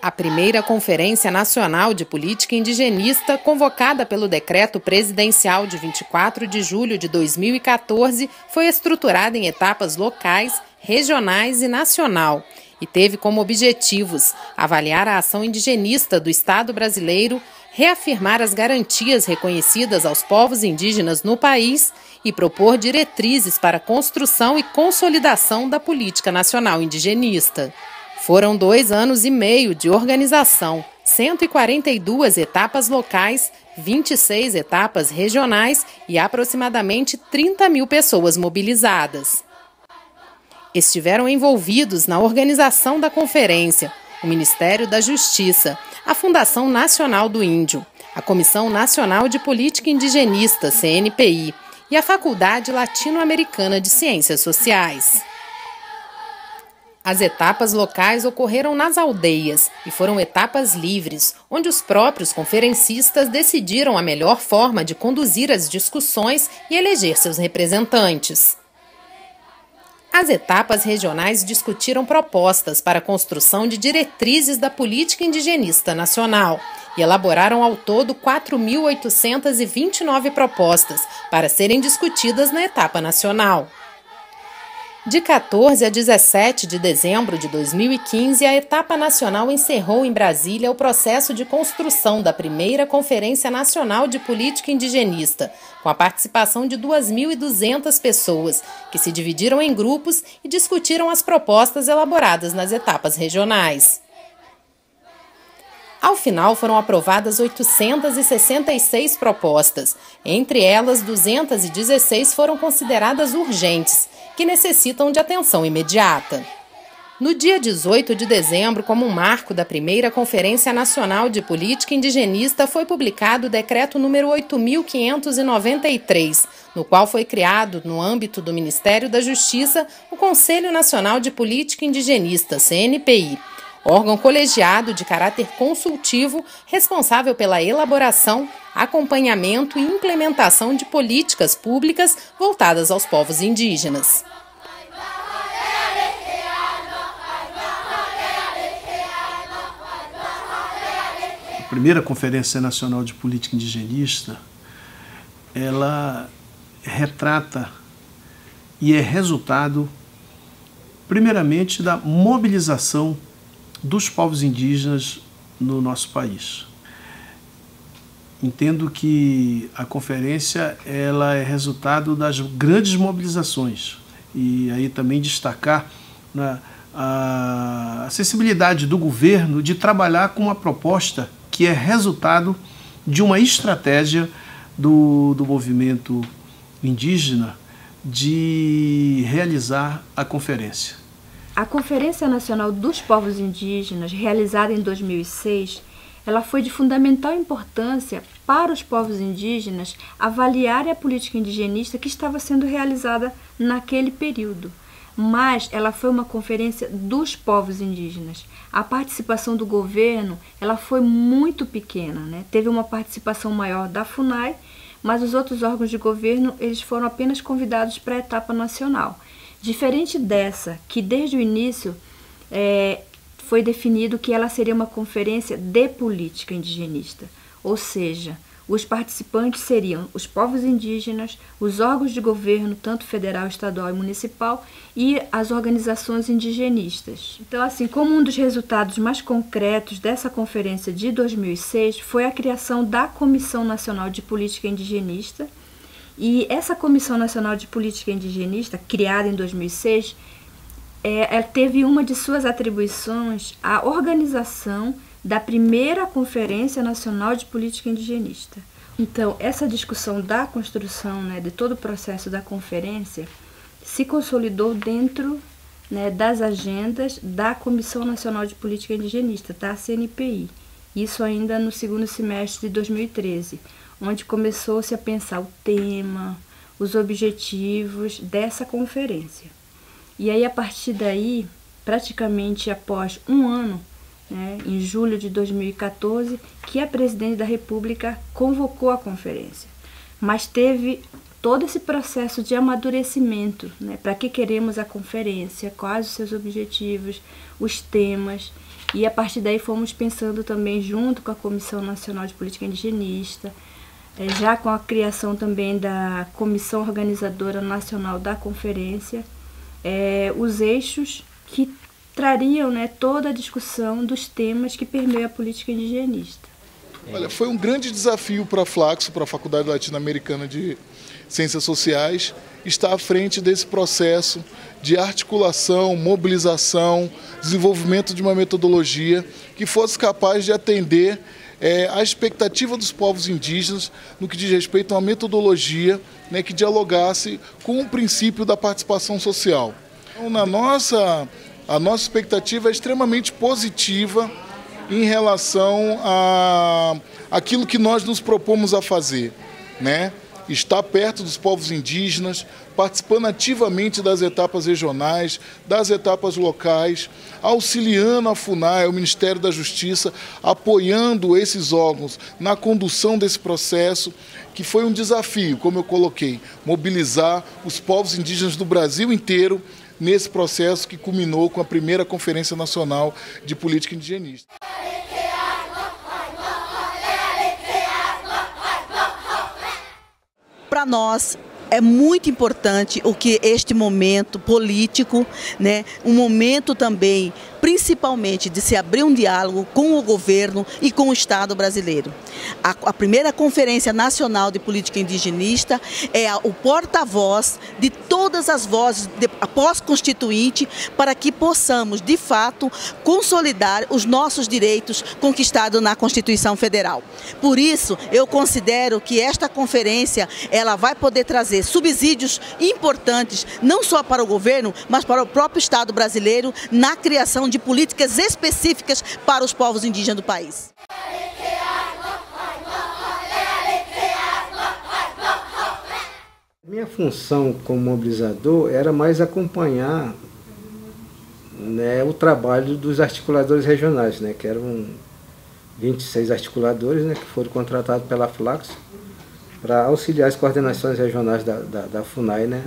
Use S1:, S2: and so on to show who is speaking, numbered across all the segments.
S1: A primeira Conferência Nacional de Política Indigenista, convocada pelo Decreto Presidencial de 24 de julho de 2014, foi estruturada em etapas locais, regionais e nacional, e teve como objetivos avaliar a ação indigenista do Estado brasileiro, reafirmar as garantias reconhecidas aos povos indígenas no país e propor diretrizes para a construção e consolidação da política nacional indigenista. Foram 2 anos e meio de organização, 142 etapas locais, 26 etapas regionais e aproximadamente 30 mil pessoas mobilizadas. Estiveram envolvidos na organização da conferência o Ministério da Justiça, a Fundação Nacional do Índio, a Comissão Nacional de Política Indigenista, CNPI, e a Faculdade Latino-Americana de Ciências Sociais. As etapas locais ocorreram nas aldeias e foram etapas livres, onde os próprios conferencistas decidiram a melhor forma de conduzir as discussões e eleger seus representantes. As etapas regionais discutiram propostas para a construção de diretrizes da política indigenista nacional e elaboraram ao todo 4.829 propostas para serem discutidas na etapa nacional. De 14 a 17 de dezembro de 2015, a etapa nacional encerrou em Brasília o processo de construção da primeira Conferência Nacional de Política Indigenista, com a participação de 2.200 pessoas, que se dividiram em grupos e discutiram as propostas elaboradas nas etapas regionais. Ao final, foram aprovadas 866 propostas. Entre elas, 216 foram consideradas urgentes, que necessitam de atenção imediata. No dia 18 de dezembro, como um marco da primeira Conferência Nacional de Política Indigenista, foi publicado o Decreto número 8.593, no qual foi criado, no âmbito do Ministério da Justiça, o Conselho Nacional de Política Indigenista, CNPI, órgão colegiado de caráter consultivo responsável pela elaboração, acompanhamento e implementação de políticas públicas voltadas aos povos indígenas.
S2: A primeira Conferência Nacional de Política Indigenista, ela retrata e é resultado, primeiramente, da mobilização dos povos indígenas no nosso país. Entendo que a conferência ela é resultado das grandes mobilizações e aí também destacar a sensibilidade do governo de trabalhar com uma proposta que é resultado de uma estratégia do movimento indígena de realizar a conferência.
S3: A Conferência Nacional dos Povos Indígenas, realizada em 2006, ela foi de fundamental importância para os povos indígenas avaliarem a política indigenista que estava sendo realizada naquele período. Mas ela foi uma conferência dos povos indígenas. A participação do governo ela foi muito pequena, né? Teve uma participação maior da FUNAI, mas os outros órgãos de governo eles foram apenas convidados para a etapa nacional. Diferente dessa, que desde o início foi definido que ela seria uma conferência de política indigenista, ou seja, os participantes seriam os povos indígenas, os órgãos de governo, tanto federal, estadual e municipal, e as organizações indigenistas. Então, assim, como um dos resultados mais concretos dessa conferência de 2006 foi a criação da Comissão Nacional de Política Indigenista. E essa Comissão Nacional de Política Indigenista, criada em 2006, ela teve uma de suas atribuições a organização da primeira Conferência Nacional de Política Indigenista. Então, essa discussão da construção, né, de todo o processo da conferência se consolidou dentro, né, das agendas da Comissão Nacional de Política Indigenista, da CNPI. Isso ainda no segundo semestre de 2013. Onde começou-se a pensar o tema, os objetivos dessa conferência. E aí, a partir daí, praticamente após um ano, né, em julho de 2014, que a presidente da República convocou a conferência. Mas teve todo esse processo de amadurecimento, né? Para que queremos a conferência, quais os seus objetivos, os temas, e a partir daí fomos pensando também junto com a Comissão Nacional de Política Indigenista, já com a criação também da Comissão Organizadora Nacional da Conferência, os eixos que trariam, né, toda a discussão dos temas que permeiam a política indigenista.
S4: Olha, foi um grande desafio para a Flaxo, para a Faculdade Latino-Americana de Ciências Sociais, estar à frente desse processo de articulação, mobilização, desenvolvimento de uma metodologia que fosse capaz de atender a expectativa dos povos indígenas no que diz respeito a uma metodologia, né, que dialogasse com o princípio da participação social. Então, a nossa expectativa é extremamente positiva em relação àquilo que nós nos propomos a fazer, né? Estar perto dos povos indígenas, participando ativamente das etapas regionais, das etapas locais, auxiliando a FUNAI, o Ministério da Justiça, apoiando esses órgãos na condução desse processo, que foi um desafio, como eu coloquei, mobilizar os povos indígenas do Brasil inteiro nesse processo que culminou com a primeira Conferência Nacional de Política Indigenista.
S5: Para nós é muito importante o que este momento político, né, um momento também, principalmente, de se abrir um diálogo com o governo e com o Estado brasileiro. A primeira Conferência Nacional de Política Indigenista é o porta-voz de todas as vozes pós-constituinte para que possamos, de fato, consolidar os nossos direitos conquistados na Constituição Federal. Por isso, eu considero que esta conferência ela vai poder trazer subsídios importantes, não só para o governo, mas para o próprio Estado brasileiro, na criação de políticas específicas para os povos indígenas do país.
S6: Minha função como mobilizador era mais acompanhar, né, o trabalho dos articuladores regionais, né, que eram 26 articuladores, né, que foram contratados pela Flaxo para auxiliar as coordenações regionais da FUNAI, né,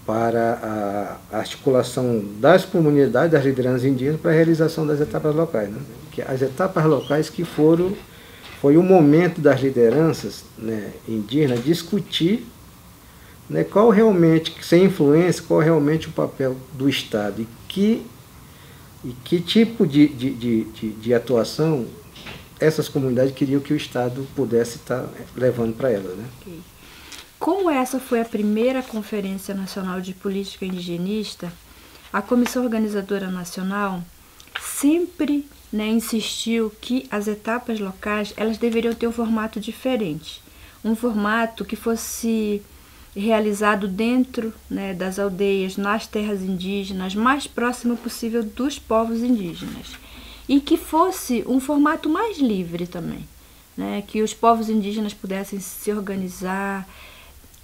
S6: para a articulação das comunidades, das lideranças indígenas para a realização das etapas locais, né, que as etapas locais que foi o momento das lideranças, né, indígenas discutir, né, qual realmente, sem influência, qual realmente o papel do Estado e que tipo de atuação essas comunidades queriam que o Estado pudesse estar levando para elas, né?
S3: Okay. Como essa foi a primeira Conferência Nacional de Política Indigenista, a Comissão Organizadora Nacional sempre, né, insistiu que as etapas locais elas deveriam ter um formato diferente, um formato que fosse realizado dentro, né, das aldeias, nas terras indígenas, mais próximo possível dos povos indígenas, e que fosse um formato mais livre também, né, que os povos indígenas pudessem se organizar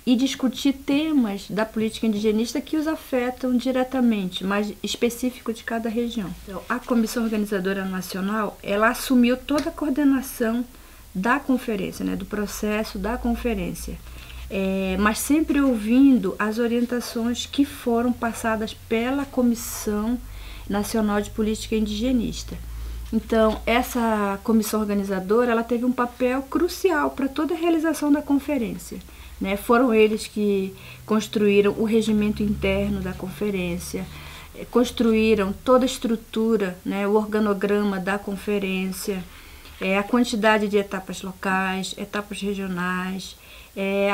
S3: e discutir temas da política indigenista que os afetam diretamente, mais específico de cada região. Então, a Comissão Organizadora Nacional, ela assumiu toda a coordenação da conferência, né, do processo da conferência, mas sempre ouvindo as orientações que foram passadas pela Comissão Nacional de Política Indigenista. Então, essa comissão organizadora, ela teve um papel crucial para toda a realização da conferência, né? Foram eles que construíram o regimento interno da conferência, construíram toda a estrutura, né, o organograma da conferência, a quantidade de etapas locais, etapas regionais,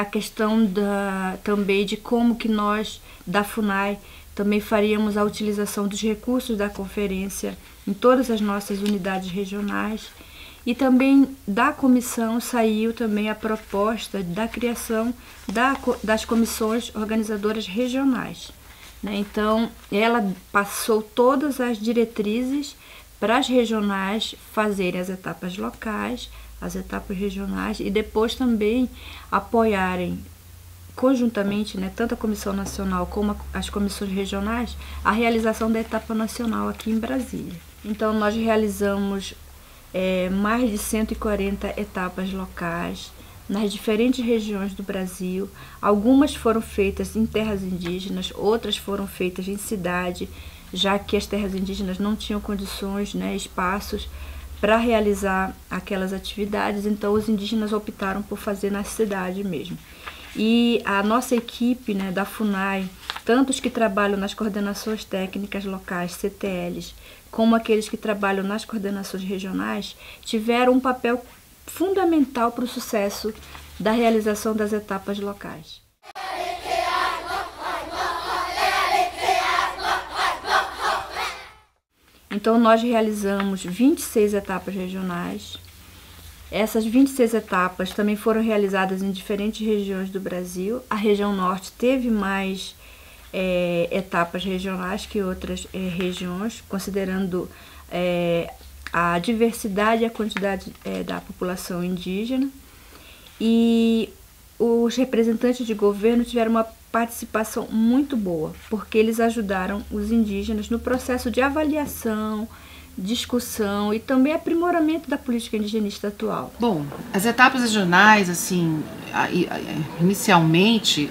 S3: a questão também de como que nós, da FUNAI, também faríamos a utilização dos recursos da conferência em todas as nossas unidades regionais. E também da comissão saiu também a proposta da criação das comissões organizadoras regionais, né? Então, ela passou todas as diretrizes para as regionais fazerem as etapas locais, as etapas regionais e depois também apoiarem conjuntamente, né, tanto a Comissão Nacional como as comissões regionais, a realização da etapa nacional aqui em Brasília. Então, nós realizamos mais de 140 etapas locais, nas diferentes regiões do Brasil. Algumas foram feitas em terras indígenas, outras foram feitas em cidade, já que as terras indígenas não tinham condições, espaços para realizar aquelas atividades, então os indígenas optaram por fazer na cidade mesmo. E a nossa equipe, da FUNAI, tanto os que trabalham nas coordenações técnicas locais, CTLs, como aqueles que trabalham nas coordenações regionais, tiveram um papel fundamental para o sucesso da realização das etapas locais. Então, nós realizamos 26 etapas regionais. Essas 26 etapas também foram realizadas em diferentes regiões do Brasil. A região norte teve mais etapas regionais que outras regiões, considerando a diversidade e a quantidade da população indígena. E os representantes de governo tiveram uma participação muito boa, porque eles ajudaram os indígenas no processo de avaliação, discussão e também aprimoramento da política indigenista atual.
S1: Bom, as etapas regionais, assim, inicialmente,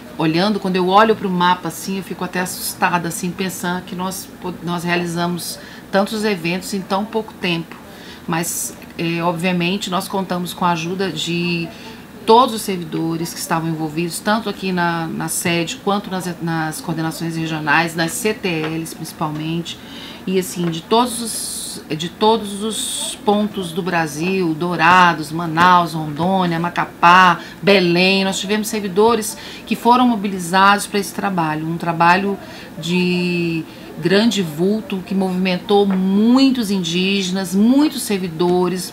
S1: quando eu olho para o mapa, assim, eu fico até assustada, assim, pensando que nós realizamos tantos eventos em tão pouco tempo, mas, obviamente, nós contamos com a ajuda de todos os servidores que estavam envolvidos, tanto aqui na sede, quanto nas coordenações regionais, nas CTLs principalmente, e assim, de todos os pontos do Brasil, Dourados, Manaus, Rondônia, Macapá, Belém, nós tivemos servidores que foram mobilizados para esse trabalho, um trabalho de grande vulto que movimentou muitos indígenas, muitos servidores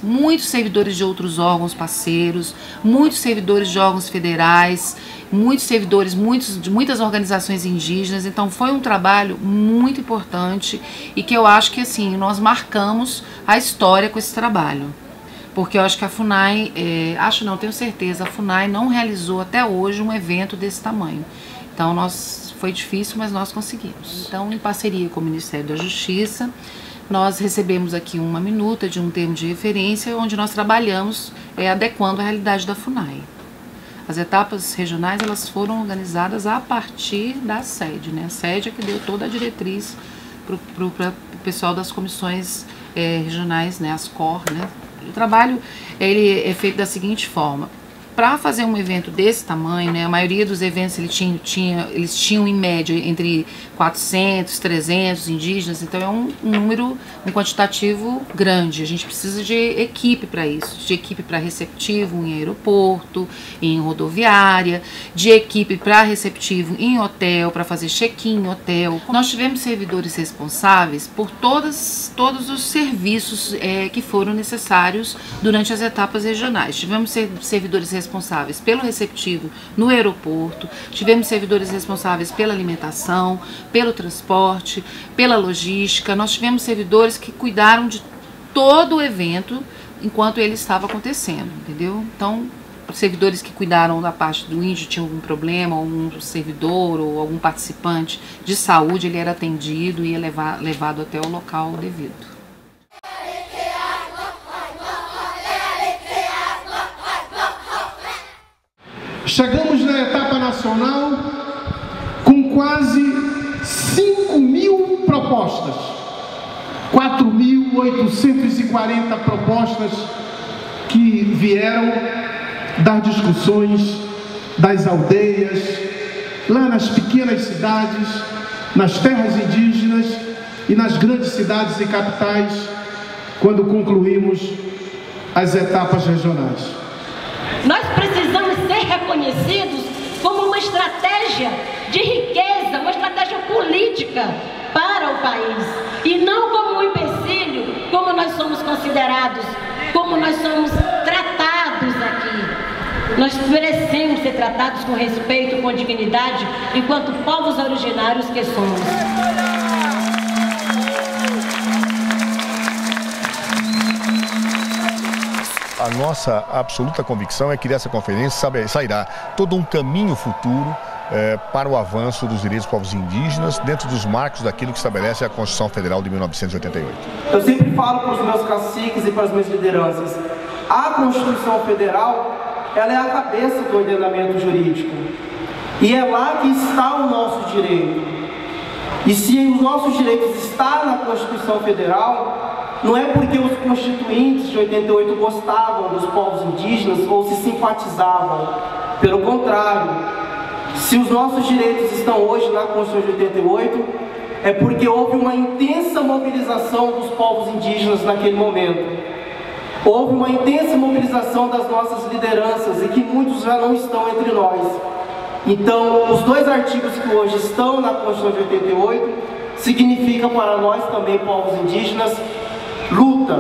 S1: de outros órgãos parceiros, muitos servidores de órgãos federais, muitos servidores de muitas organizações indígenas. Então foi um trabalho muito importante e que eu acho que assim nós marcamos a história com esse trabalho, porque eu acho que a FUNAI, tenho certeza, a FUNAI não realizou até hoje um evento desse tamanho. Então foi difícil, mas nós conseguimos. Então, em parceria com o Ministério da Justiça, nós recebemos aqui uma minuta de um termo de referência, onde nós trabalhamos adequando a realidade da FUNAI. As etapas regionais, elas foram organizadas a partir da sede, A sede é que deu toda a diretriz para o pessoal das comissões regionais, as COR, O trabalho ele é feito da seguinte forma. Para fazer um evento desse tamanho, a maioria dos eventos eles tinham em média entre 400, 300 indígenas, então é um quantitativo grande. A gente precisa de equipe para isso, de equipe para receptivo em aeroporto, em rodoviária, de equipe para receptivo em hotel, para fazer check-in em hotel. Nós tivemos servidores responsáveis por todos os serviços que foram necessários durante as etapas regionais. Tivemos servidores responsáveis pelo receptivo no aeroporto, tivemos servidores responsáveis pela alimentação, pelo transporte, pela logística. Nós tivemos servidores que cuidaram de todo o evento enquanto ele estava acontecendo, entendeu? Então, servidores que cuidaram da parte do índio tinham algum problema, ou um servidor ou algum participante de saúde, ele era atendido e levado até o local devido.
S2: Chegamos na etapa nacional com quase 5.000 propostas, 4.840 propostas que vieram das discussões das aldeias, lá nas pequenas cidades, nas terras indígenas e nas grandes cidades e capitais, quando concluímos as etapas regionais.
S7: Nós precisamos ser reconhecidos como uma estratégia de riqueza, uma estratégia política para o país, e não como um empecilho, como nós somos considerados, como nós somos tratados aqui. Nós merecemos ser tratados com respeito, com dignidade, enquanto povos originários que somos.
S8: A nossa absoluta convicção é que dessa conferência sairá todo um caminho futuro para o avanço dos direitos dos povos indígenas dentro dos marcos daquilo que estabelece a Constituição Federal de 1988.
S9: Eu sempre falo para os meus caciques e para as minhas lideranças, a Constituição Federal ela é a cabeça do ordenamento jurídico. E é lá que está o nosso direito. E se os nossos direitos estão na Constituição Federal, não é porque os constituintes de 88 gostavam dos povos indígenas ou se simpatizavam. Pelo contrário, se os nossos direitos estão hoje na Constituição de 88, é porque houve uma intensa mobilização dos povos indígenas naquele momento. Houve uma intensa mobilização das nossas lideranças e que muitos já não estão entre nós. Então, os 2 artigos que hoje estão na Constituição de 88 significam para nós também, povos indígenas, luta,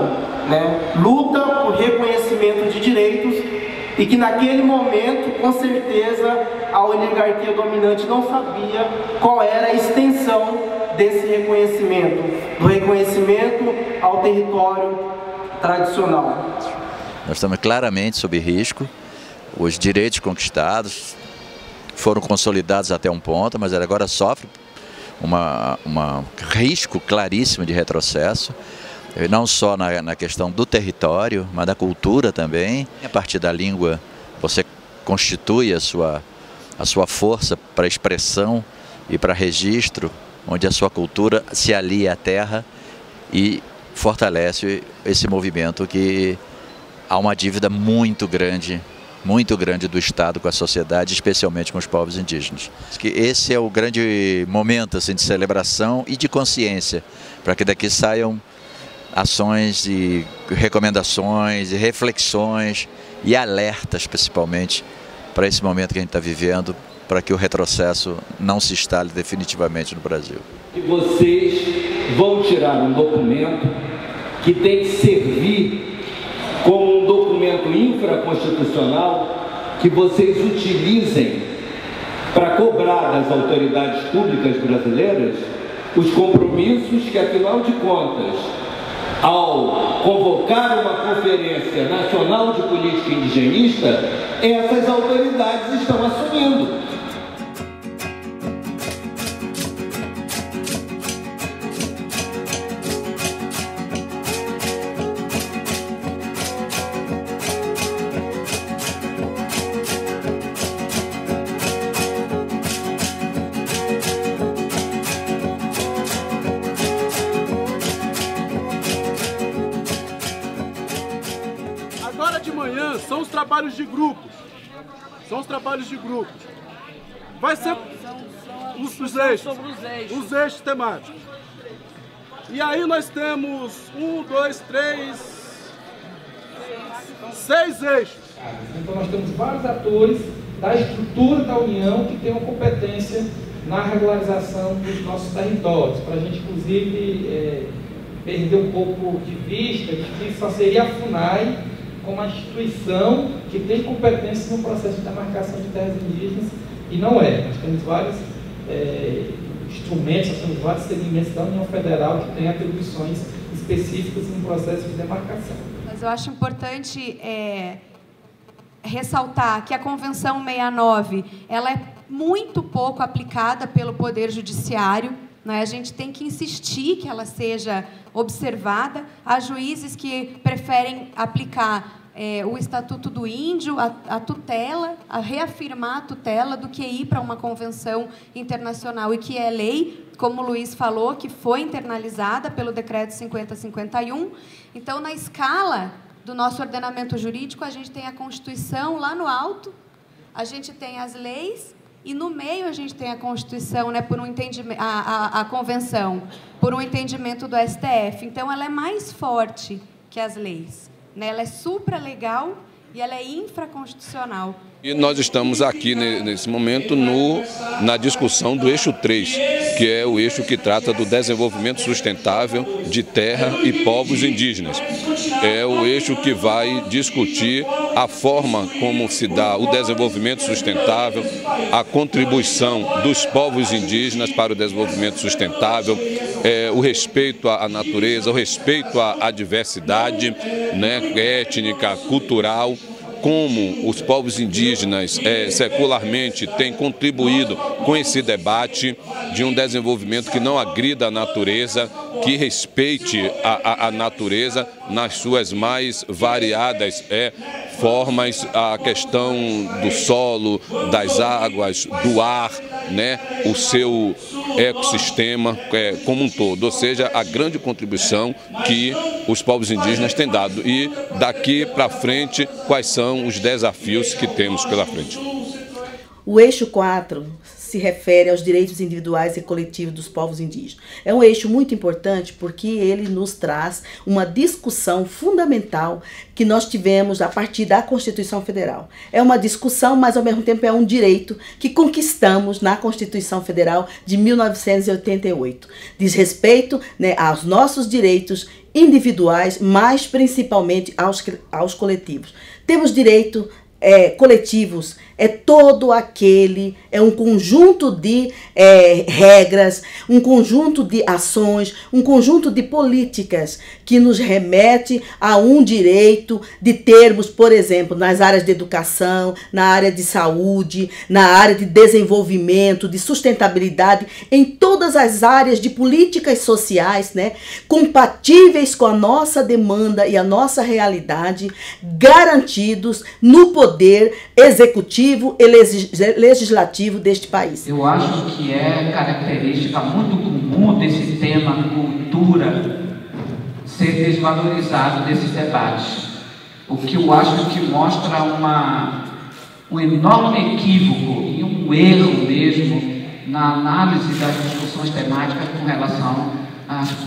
S9: né? Luta por reconhecimento de direitos e que naquele momento, com certeza, a oligarquia dominante não sabia qual era a extensão desse reconhecimento, do reconhecimento ao território tradicional.
S10: Nós estamos claramente sob risco. Os direitos conquistados foram consolidados até um ponto, mas ele agora sofre um risco claríssimo de retrocesso, não só na questão do território, mas da cultura também. A partir da língua, você constitui a sua força para expressão e para registro, onde a sua cultura se alia à terra e fortalece esse movimento que há uma dívida muito grande do Estado com a sociedade, especialmente com os povos indígenas. Que esse é o grande momento assim, de celebração e de consciência, para que daqui saiam ações e recomendações e reflexões e alertas, principalmente, para esse momento que a gente está vivendo, para que o retrocesso não se instale definitivamente no Brasil.
S11: E vocês vão tirar um documento que tem que servir como um documento infraconstitucional que vocês utilizem para cobrar das autoridades públicas brasileiras os compromissos que, afinal de contas, ao convocar uma Conferência Nacional de Política Indigenista, essas autoridades estão assumindo.
S2: Agora de manhã são os trabalhos de grupos. Vai ser os eixos temáticos. E aí nós temos 6 eixos.
S12: Então nós temos vários atores da estrutura da União que têm uma competência na regularização dos nossos territórios. Para a gente, inclusive, perder um pouco de vista de que só seria a FUNAI como uma instituição que tem competência no processo de demarcação de terras indígenas, e não é. Nós temos vários instrumentos, nós temos vários segmentos da União Federal que têm atribuições específicas no processo de demarcação.
S13: Mas eu acho importante ressaltar que a Convenção 69 ela é muito pouco aplicada pelo Poder Judiciário. A gente tem que insistir que ela seja observada. Há juízes que preferem aplicar o Estatuto do Índio, a tutela, a reafirmar a tutela, do que ir para uma convenção internacional e que é lei, como o Luiz falou, que foi internalizada pelo Decreto 5051. Então, na escala do nosso ordenamento jurídico, a gente tem a Constituição lá no alto, a gente tem as leis, e no meio a gente tem a Constituição, por um entendimento, a Convenção, por um entendimento do STF. Então, ela é mais forte que as leis. Ela é supralegal e ela é infraconstitucional.
S14: E nós estamos aqui, nesse momento, na discussão do eixo 3, que é o eixo que trata do desenvolvimento sustentável de terra e povos indígenas. É o eixo que vai discutir a forma como se dá o desenvolvimento sustentável, a contribuição dos povos indígenas para o desenvolvimento sustentável, o respeito à natureza, o respeito à diversidade, étnica, cultural, como os povos indígenas secularmente têm contribuído com esse debate de um desenvolvimento que não agrida a natureza, que respeite a natureza nas suas mais variadas formas, a questão do solo, das águas, do ar, né, o seu ecossistema como um todo, ou seja, a grande contribuição que os povos indígenas têm dado. E daqui para frente, quais são os desafios que temos pela frente?
S5: O eixo 4 se refere aos direitos individuais e coletivos dos povos indígenas. É um eixo muito importante porque ele nos traz uma discussão fundamental que nós tivemos a partir da Constituição Federal. É uma discussão, mas ao mesmo tempo é um direito que conquistamos na Constituição Federal de 1988. Diz respeito, né, aos nossos direitos individuais, mas principalmente aos coletivos. Temos direito coletivos, é um conjunto de regras, um conjunto de ações, um conjunto de políticas que nos remete a um direito de termos, por exemplo, nas áreas de educação, na área de saúde, na área de desenvolvimento, de sustentabilidade, em todas as áreas de políticas sociais, né, compatíveis com a nossa demanda e a nossa realidade, garantidos no poder executivo e legislativo deste país.
S15: Eu acho que é característica muito comum desse tema cultura ser desvalorizado desses debates. O que eu acho que mostra um enorme equívoco e um erro mesmo na análise das discussões temáticas com relação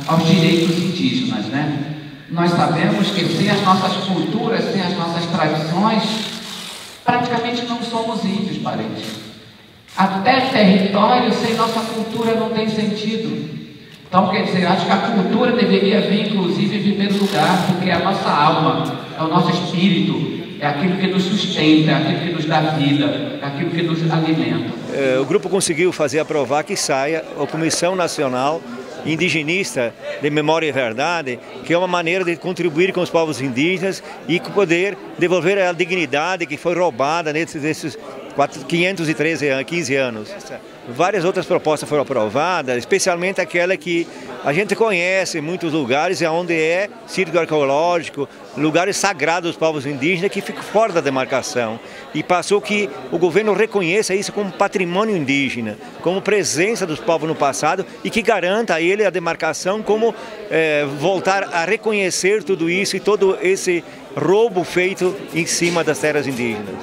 S15: aos direitos indígenas, né? Nós sabemos que sem as nossas culturas, sem as nossas tradições, praticamente não somos índios, parentes. Até território sem nossa cultura não tem sentido. Então, quer dizer, acho que a cultura deveria vir, inclusive, em primeiro lugar, porque é a nossa alma, é o nosso espírito, é aquilo que nos sustenta, é aquilo que nos dá vida, é aquilo que nos alimenta.
S16: O grupo conseguiu aprovar que saia a Comissão Nacional Indigenista de Memória e Verdade, que é uma maneira de contribuir com os povos indígenas e poder devolver a dignidade que foi roubada nesses 15 anos. Várias outras propostas foram aprovadas, especialmente aquela que a gente conhece em muitos lugares, onde é sítio arqueológico, lugares sagrados dos povos indígenas que ficam fora da demarcação. E passou que o governo reconheça isso como patrimônio indígena, como presença dos povos no passado e que garanta a ele a demarcação como voltar a reconhecer tudo isso e todo esse roubo feito em cima das terras indígenas.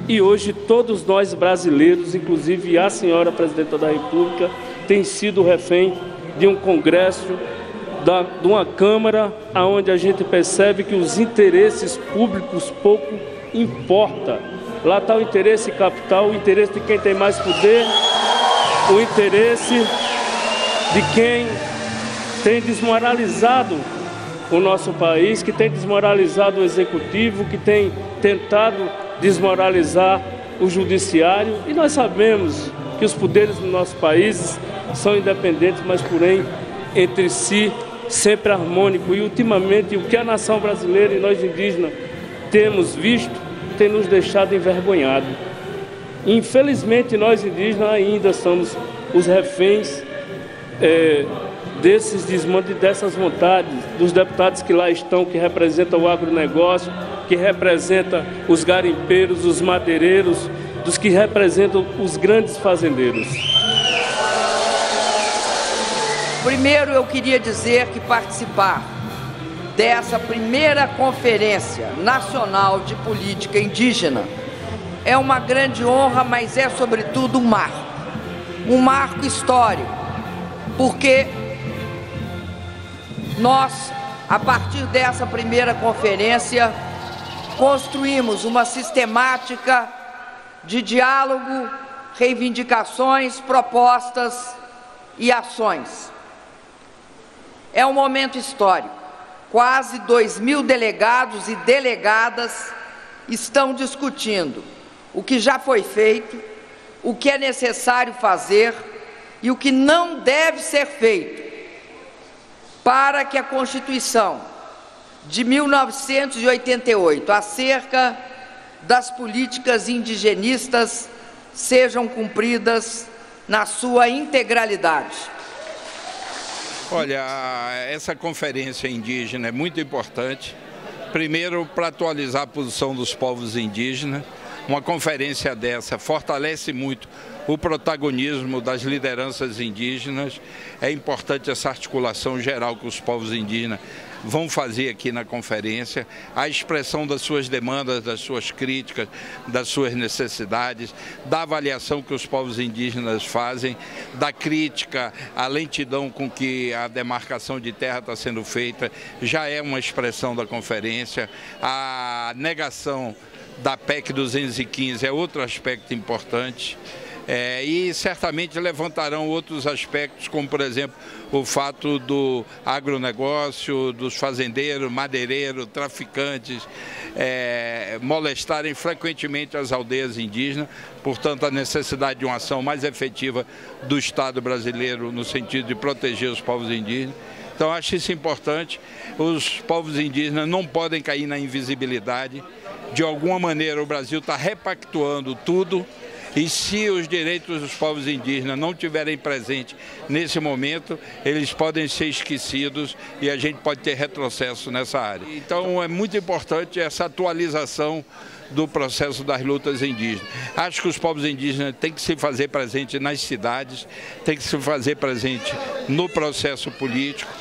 S17: E hoje todos nós brasileiros, inclusive a senhora Presidenta da República, tem sido refém de um congresso, de uma Câmara, onde a gente percebe que os interesses públicos pouco importam. Lá está o interesse capital, o interesse de quem tem mais poder, o interesse de quem tem desmoralizado o nosso país, que tem desmoralizado o Executivo, que tem tentado desmoralizar o Judiciário. E nós sabemos que os poderes do nosso país são independentes, mas porém entre si sempre harmônicos. E ultimamente o que a nação brasileira e nós indígenas temos visto tem nos deixado envergonhados. Infelizmente nós indígenas ainda somos os reféns desses desmandos e dessas vontades dos deputados que lá estão, que representam o agronegócio, que representam os garimpeiros, os madeireiros, dos que representam os grandes fazendeiros.
S18: Primeiro eu queria dizer que participar dessa primeira Conferência Nacional de Política Indígena é uma grande honra, mas é sobretudo um marco histórico, porque nós, a partir dessa primeira conferência, construímos uma sistemática de diálogo, reivindicações, propostas e ações. É um momento histórico, quase 2.000 delegados e delegadas estão discutindo o que já foi feito, o que é necessário fazer e o que não deve ser feito para que a Constituição de 1988, acerca das políticas indigenistas, sejam cumpridas na sua integralidade.
S19: Olha, essa conferência indígena é muito importante. Primeiro, para atualizar a posição dos povos indígenas. Uma conferência dessa fortalece muito o protagonismo das lideranças indígenas. É importante essa articulação geral que os povos indígenas vão fazer aqui na conferência, a expressão das suas demandas, das suas críticas, das suas necessidades, da avaliação que os povos indígenas fazem, da crítica à lentidão com que a demarcação de terra está sendo feita, já é uma expressão da conferência. A negação da PEC 215 é outro aspecto importante. E certamente levantarão outros aspectos, como por exemplo o fato do agronegócio, dos fazendeiros, madeireiros, traficantes molestarem frequentemente as aldeias indígenas, portanto a necessidade de uma ação mais efetiva do Estado brasileiro no sentido de proteger os povos indígenas. Então acho isso importante. Os povos indígenas não podem cair na invisibilidade. De alguma maneira o Brasil está repactuando tudo. E se os direitos dos povos indígenas não estiverem presentes nesse momento, eles podem ser esquecidos e a gente pode ter retrocesso nessa área. Então é muito importante essa atualização do processo das lutas indígenas. Acho que os povos indígenas têm que se fazer presente nas cidades, têm que se fazer presente no processo político.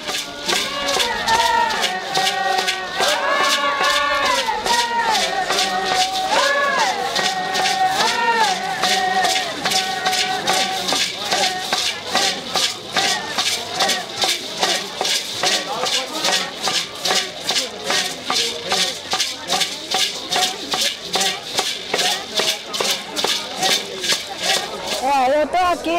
S20: Eu estou aqui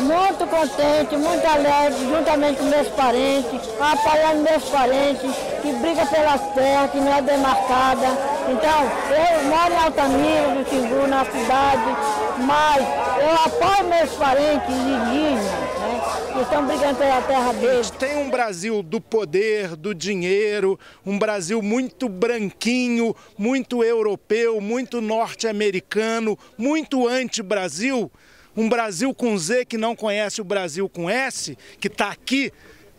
S20: muito contente, muito alegre, juntamente com meus parentes, apoiando meus parentes, que brigam pelas terras, que não é demarcada. Então, eu moro em Altamira, no Timbu, na cidade, mas eu apoio meus parentes indígenas, né, que estão brigando pela terra deles.
S21: Tem um Brasil do poder, do dinheiro, um Brasil muito branquinho, muito europeu, muito norte-americano, muito anti-Brasil. Um Brasil com Z que não conhece o Brasil com S, que está aqui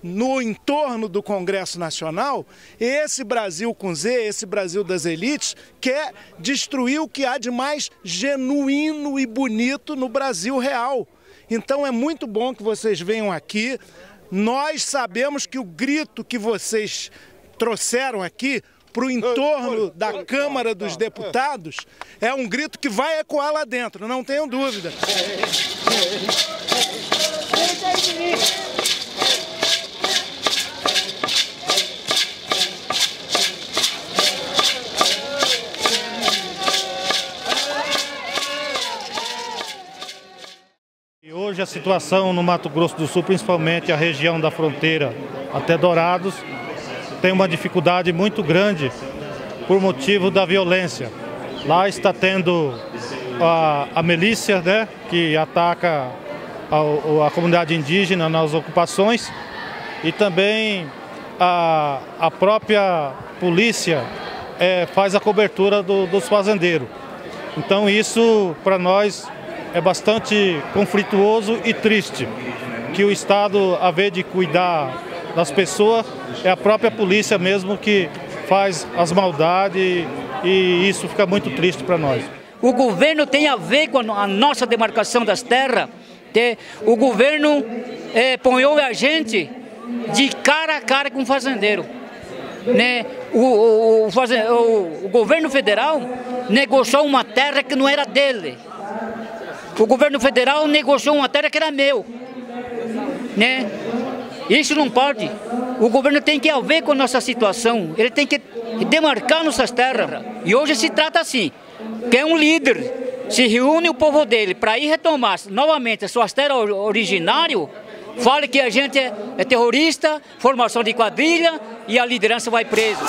S21: no entorno do Congresso Nacional. Esse Brasil com Z, esse Brasil das elites, quer destruir o que há de mais genuíno e bonito no Brasil real. Então é muito bom que vocês venham aqui. Nós sabemos que o grito que vocês trouxeram aqui para o entorno da Câmara dos Deputados é um grito que vai ecoar lá dentro, não tenham dúvida.
S22: E hoje a situação no Mato Grosso do Sul, principalmente a região da fronteira até Dourados, tem uma dificuldade muito grande por motivo da violência. Lá está tendo a milícia, né, que ataca a comunidade indígena nas ocupações, e também a própria polícia faz a cobertura dos fazendeiros. Então isso para nós é bastante conflituoso e triste, que o Estado, a vez de cuidar das pessoas, é a própria polícia mesmo que faz as maldades, e isso fica muito triste para nós.
S23: O governo tem a ver com a nossa demarcação das terras. O governo ponhou a gente de cara a cara com o fazendeiro. Né? O governo federal negociou uma terra que não era dele. O governo federal negociou uma terra que era meu. Né? Isso não pode. O governo tem que ver com a nossa situação. Ele tem que demarcar nossas terras. E hoje se trata assim, que é um líder, se reúne o povo dele para ir retomar novamente as suas terras originárias, fale que a gente é terrorista, formação de quadrilha e a liderança vai preso.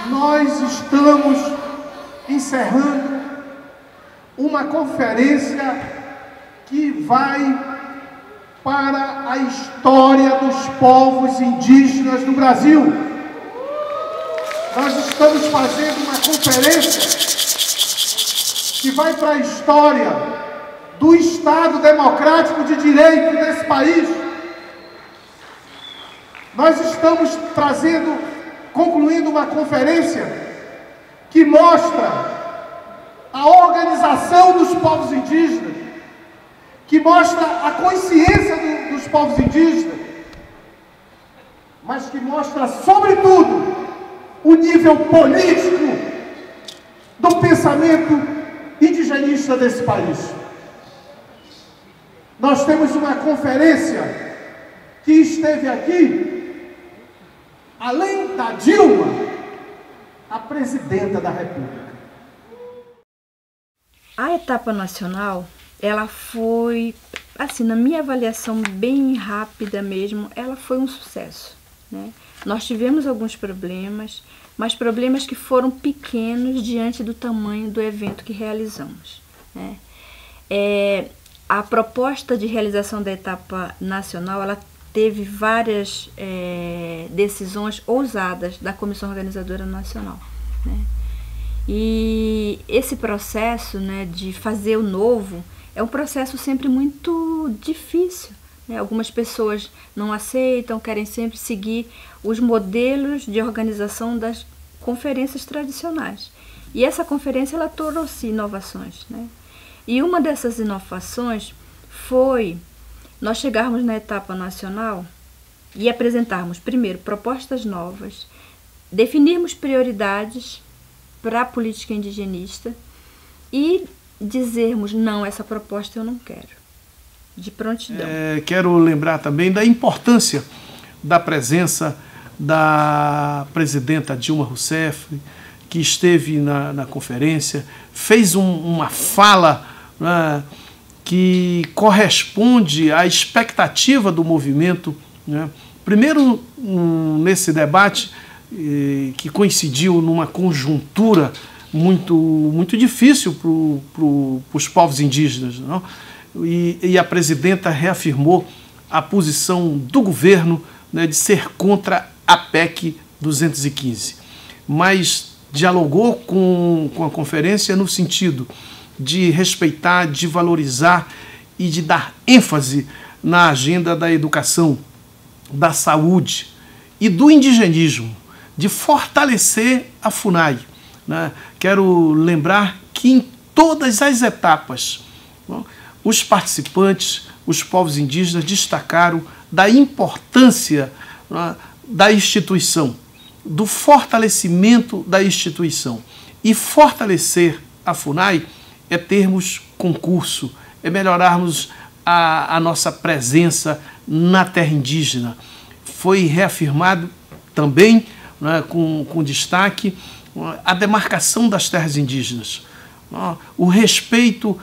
S3: Nós estamos encerrando uma conferência que vai para a história dos povos indígenas do Brasil. Nós estamos fazendo uma conferência que vai para a história do Estado democrático de direito desse país. Nós estamos concluindo uma conferência que mostra a organização dos povos indígenas, que mostra a consciência dos povos indígenas, mas que mostra, sobretudo, o nível político do pensamento indigenista desse país. Nós temos uma conferência que esteve aqui, além da Dilma, a presidenta da República.
S4: A etapa nacional, ela foi, assim, na minha avaliação bem rápida mesmo, ela foi um sucesso, né? Nós tivemos alguns problemas, mas problemas que foram pequenos diante do tamanho do evento que realizamos, né? A proposta de realização da etapa nacional, ela teve várias decisões ousadas da Comissão Organizadora Nacional, né? E esse processo, né, de fazer o novo é um processo sempre muito difícil, né? Algumas pessoas não aceitam, querem sempre seguir os modelos de organização das conferências tradicionais. E essa conferência, ela trouxe inovações, né? E uma dessas inovações foi nós chegarmos na etapa nacional e apresentarmos, primeiro, propostas novas, definirmos prioridades para a política indigenista e dizermos, não, essa proposta eu não quero, de prontidão.
S2: Quero lembrar também da importância da presença da presidenta Dilma Rousseff, que esteve na conferência, fez uma fala, né, que corresponde à expectativa do movimento, né? Primeiro, nesse debate, que coincidiu numa conjuntura muito difícil para os povos indígenas, não? E a presidenta reafirmou a posição do governo, né, de ser contra a PEC 215, mas dialogou com a conferência no sentido de respeitar, de valorizar e de dar ênfase na agenda da educação, da saúde e do indigenismo, de fortalecer a FUNAI, né? Quero lembrar que em todas as etapas, os participantes, os povos indígenas, destacaram da importância, né, da instituição, do fortalecimento da instituição. E fortalecer a FUNAI é termos concurso, é melhorarmos a nossa presença na terra indígena. Foi reafirmado também, né, com destaque, a demarcação das terras indígenas, o respeito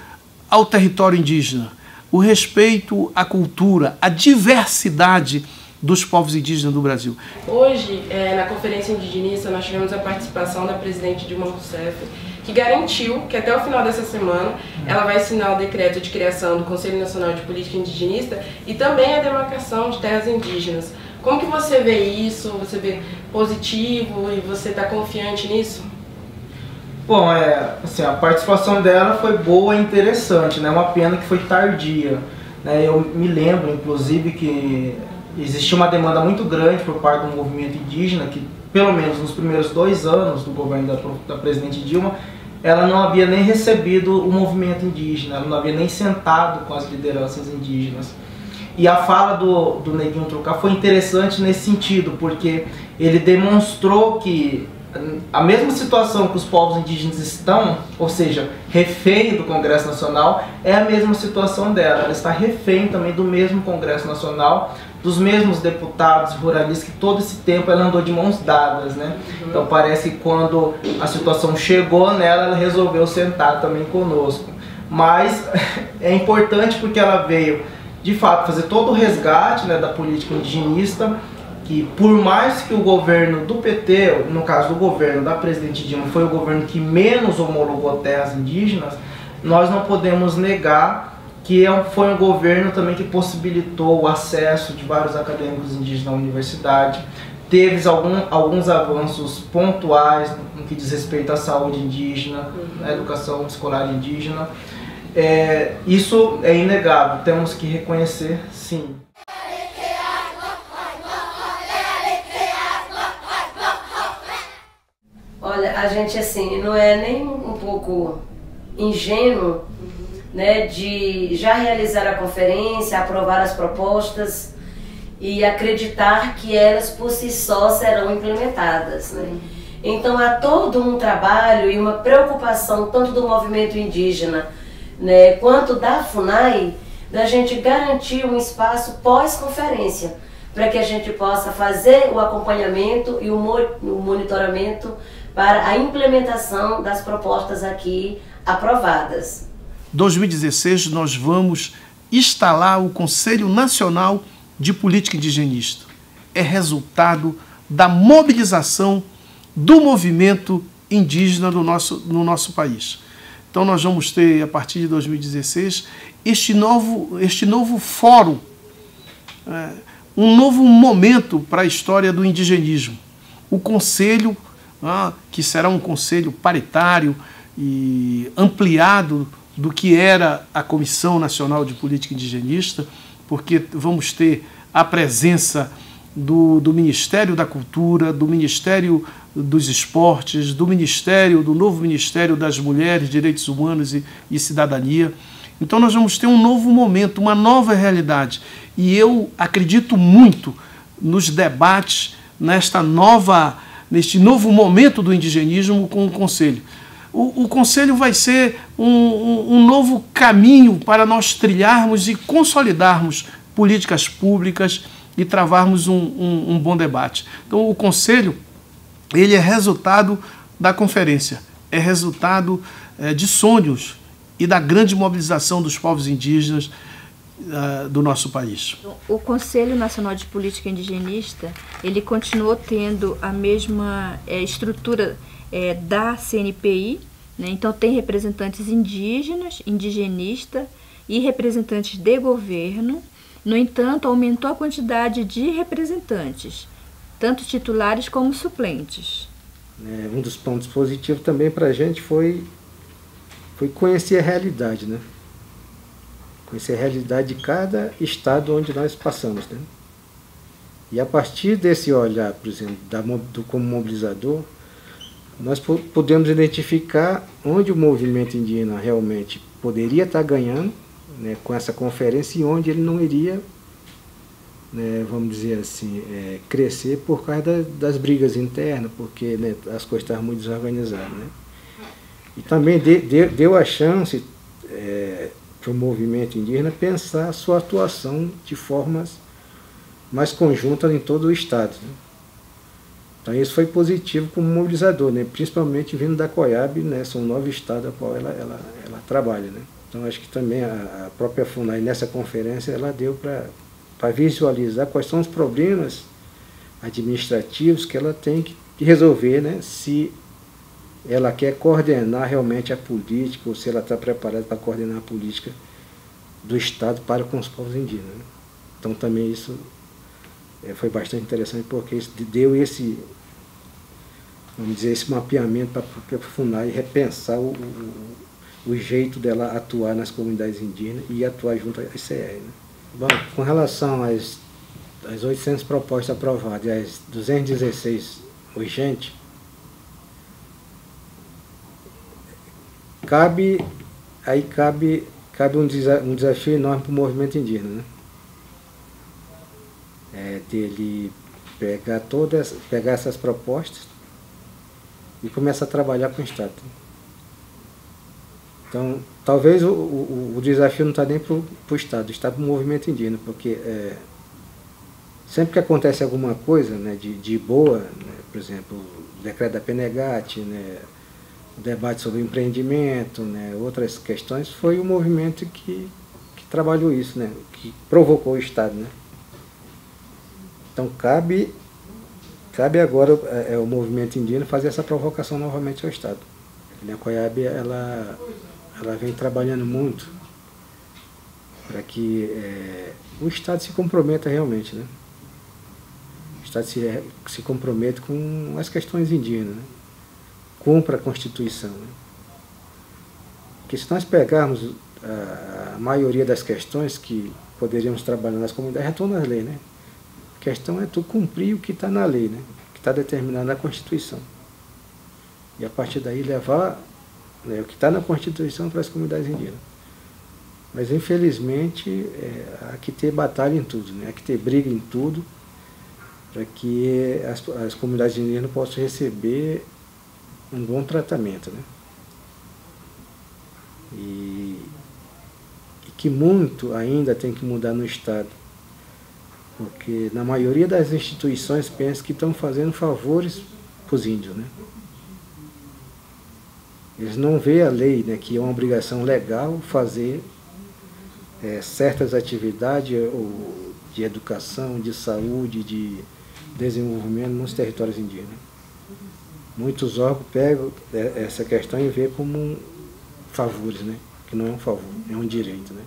S2: ao território indígena, o respeito à cultura, à diversidade dos povos indígenas do Brasil.
S1: Hoje, na Conferência Indigenista, nós tivemos a participação da presidente Dilma Rousseff, que garantiu que até o final dessa semana ela vai assinar o decreto de criação do Conselho Nacional de Política Indigenista e também a demarcação de terras indígenas. Como que você vê isso? Você vê positivo e você está confiante nisso?
S9: Bom, assim, a participação dela foi boa e interessante, né? Uma pena que foi tardia, né? Eu me lembro, inclusive, que existia uma demanda muito grande por parte do movimento indígena, que pelo menos nos primeiros 2 anos do governo da presidente Dilma, ela não havia nem recebido o movimento indígena, ela não havia nem sentado com as lideranças indígenas. E a fala do Neguinho Trucá foi interessante nesse sentido, porque ele demonstrou que a mesma situação que os povos indígenas estão, ou seja, refém do Congresso Nacional, é a mesma situação dela. Ela está refém também do mesmo Congresso Nacional, dos mesmos deputados ruralistas, que todo esse tempo ela andou de mãos dadas, né? Então parece que quando a situação chegou nela, ela resolveu sentar também conosco. Mas é importante porque ela veio, de fato, fazer todo o resgate, né, da política indigenista, que por mais que o governo do PT, no caso do governo da presidente Dilma, foi o governo que menos homologou terras indígenas, nós não podemos negar que foi um governo também que possibilitou o acesso de vários acadêmicos indígenas à universidade, teve alguns avanços pontuais no que diz respeito à saúde indígena, à educação escolar indígena. Isso é inegável, temos que reconhecer, sim.
S6: Olha, a gente assim, não é nem um pouco ingênuo, né, de já realizar a conferência, aprovar as propostas e acreditar que elas por si só serão implementadas, né? Então há todo um trabalho e uma preocupação tanto do movimento indígena, né, quanto da FUNAI, da gente garantir um espaço pós-conferência, para que a gente possa fazer o acompanhamento e o monitoramento para a implementação das propostas aqui aprovadas.
S2: 2016 nós vamos instalar o Conselho Nacional de Política Indigenista. É resultado da mobilização do movimento indígena no nosso país. Então nós vamos ter, a partir de 2016, este novo fórum, um novo momento para a história do indigenismo. O Conselho, que será um conselho paritário e ampliado do que era a Comissão Nacional de Política Indigenista, porque vamos ter a presença do Ministério da Cultura, do Ministério dos Esportes, do novo Ministério das Mulheres, Direitos Humanos e Cidadania. Então nós vamos ter um novo momento, uma nova realidade. E eu acredito muito nos debates neste novo momento do indigenismo com o Conselho. O Conselho vai ser um novo caminho para nós trilharmos e consolidarmos políticas públicas e travarmos um bom debate. Então o Conselho, ele é resultado da conferência, é resultado de sonhos e da grande mobilização dos povos indígenas do nosso país.
S4: O Conselho Nacional de Política Indigenista, ele continuou tendo a mesma estrutura da CNPI, né? Então tem representantes indígenas, indigenistas e representantes de governo. No entanto, aumentou a quantidade de representantes, tanto titulares como suplentes.
S7: Um dos pontos positivos também para a gente foi foi conhecer a realidade, né? Conhecer a realidade de cada estado onde nós passamos, né? E a partir desse olhar, por exemplo, como mobilizador, nós podemos identificar onde o movimento indígena realmente poderia estar ganhando, né, com essa conferência, e onde ele não iria, né, vamos dizer assim, crescer por causa das brigas internas, porque, né, as coisas estavam muito desorganizadas, né? E também deu a chance para o movimento indígena pensar a sua atuação de formas mais conjuntas em todo o Estado, né? Então isso foi positivo como mobilizador, né? Principalmente vindo da COIAB, né? São 9 estados a qual ela trabalha, né? Então acho que também a própria FUNAI nessa conferência ela deu para visualizar quais são os problemas administrativos que ela tem que resolver, né? Se ela quer coordenar realmente a política, ou se ela está preparada para coordenar a política do Estado para com os povos indígenas, né? Então também isso foi bastante interessante, porque isso deu esse, vamos dizer, esse mapeamento para a FUNAI repensar o jeito dela atuar nas comunidades indígenas e atuar junto à ICR, né? Bom, com relação às 800 propostas aprovadas e às 216 urgentes, cabe um desafio enorme para o movimento indígena, né? Dele pegar essas propostas e começar a trabalhar com o Estado. Então, talvez o desafio não está nem para o Estado, está para o movimento indígena, porque sempre que acontece alguma coisa, né, de boa, né, por exemplo, o decreto da PNGAT, né, o debate sobre empreendimento, né, outras questões, foi o movimento que trabalhou isso, né, que provocou o Estado, né? Então cabe agora o movimento indígena fazer essa provocação novamente ao Estado. A COIAB ela vem trabalhando muito para que o Estado se comprometa realmente, né? O Estado se comprometa com as questões indígenas, né? Cumpra a Constituição, né? Porque se nós pegarmos a maioria das questões que poderíamos trabalhar nas comunidades, já estão nas leis, né? A questão é tu cumprir o que está na lei, né? Que está determinado na Constituição. E a partir daí levar, né, o que está na Constituição para as comunidades indígenas. Mas infelizmente há que ter batalha em tudo, né? Há que ter briga em tudo para que as comunidades indígenas possam receber um bom tratamento, né? E que muito ainda tem que mudar no Estado, porque na maioria das instituições pensam que estão fazendo favores para os índios, né? Eles não veem a lei, né, que é uma obrigação legal fazer certas atividades de educação, de saúde, de desenvolvimento nos territórios indígenas. Muitos órgãos pegam essa questão e vê como favores, né? Que não é um favor, é um direito, né?